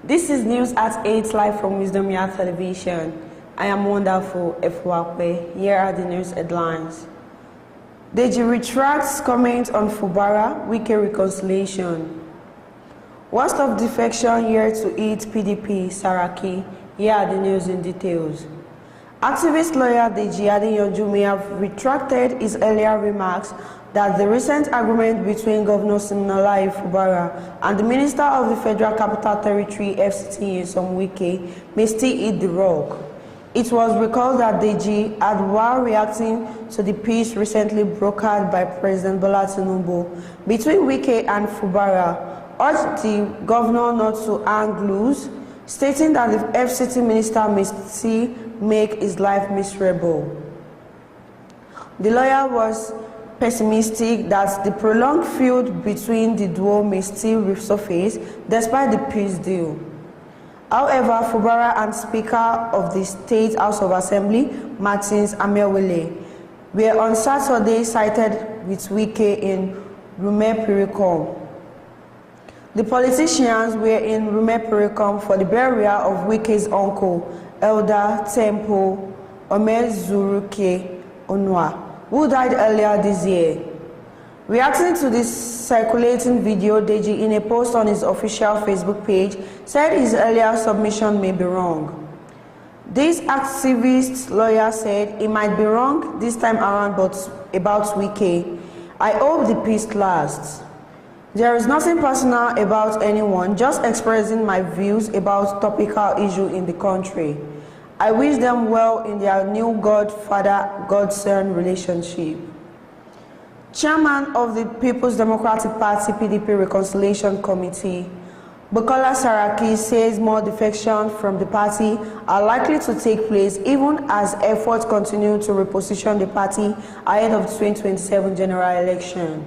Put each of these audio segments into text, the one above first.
This is news at 8 live from Wisdom Yard Television. I am Wonderful Efuakwe. Here are the news headlines. Deji retracts comment on Fubara, Wike reconciliation. Worst of defection here to eat PDP, Saraki. Here are the news in details. Activist lawyer Deji Adeyonju may have retracted his earlier remarks that the recent agreement between Governor Siminalayi Fubara and the Minister of the Federal Capital Territory FCT Nyesom Wike may still eat the rock. It was recalled that Deji had, while reacting to the peace recently brokered by President Bola Tinubu between Wike and Fubara, urged the governor not to hang loose, stating that the FCT minister may still make his life miserable. The lawyer was pessimistic that the prolonged feud between the duo may still resurface despite the peace deal. However, Fubara and Speaker of the State House of Assembly, Martins Amewele, were on Saturday cited with Wike in Rume-Pirikom. The politicians were in Rume-Pirikom for the burial of Wike's uncle, Elder Tempo Omezuruke Onwa, who died earlier this year. Reacting to this circulating video, Deji, in a post on his official Facebook page, said his earlier submission may be wrong. This activist lawyer said it might be wrong this time around, but about Wike, I hope the peace lasts. There is nothing personal about anyone, just expressing my views about topical issue in the country. I wish them well in their new God-Father-God-Son relationship. Chairman of the People's Democratic Party PDP Reconciliation Committee, Bukola Saraki, says more defection from the party are likely to take place even as efforts continue to reposition the party ahead of the 2027 general election.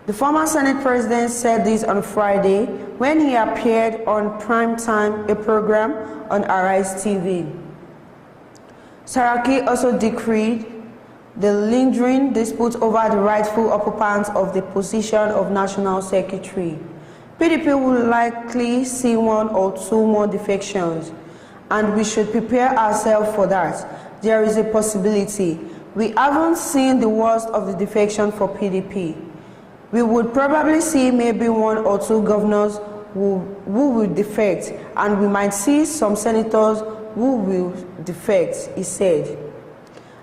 The former Senate President said this on Friday when he appeared on Prime Time, a program on Arise TV. Saraki also decreed the lingering dispute over the rightful occupants of the position of National Secretary. PDP will likely see 1 or 2 more defections, and we should prepare ourselves for that. There is a possibility. We haven't seen the worst of the defection for PDP. We would probably see maybe 1 or 2 governors who will defect, and we might see some senators who will defect, he said.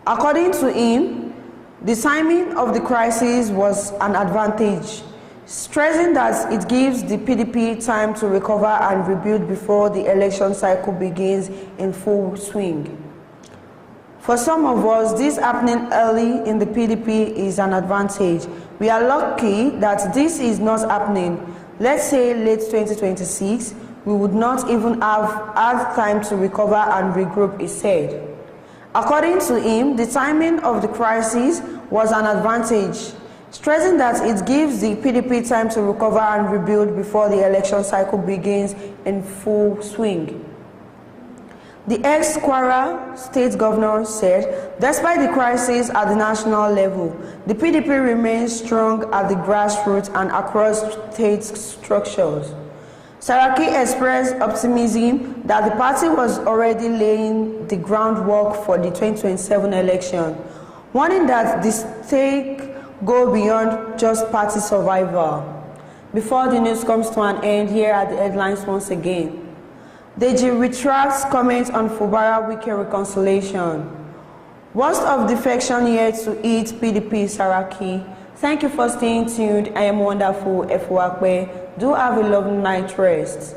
According to him, the timing of the crisis was an advantage, stressing that it gives the PDP time to recover and rebuild before the election cycle begins in full swing. For some of us, this happening early in the PDP is an advantage. We are lucky that this is not happening. Let's say late 2026, we would not even have had time to recover and regroup, he said. According to him, the timing of the crisis was an advantage, stressing that it gives the PDP time to recover and rebuild before the election cycle begins in full swing. The ex-Kwara state governor said, despite the crisis at the national level, the PDP remains strong at the grassroots and across state structures. Saraki expressed optimism that the party was already laying the groundwork for the 2027 election, warning that the stake go beyond just party survival. Before the news comes to an end, here are the headlines once again. Deji retracts comments on Fubara Wike reconciliation. Worst of defection here to eat PDP, Saraki. Thank you for staying tuned. I am Wonderful Efuakwe. Do have a lovely night rest.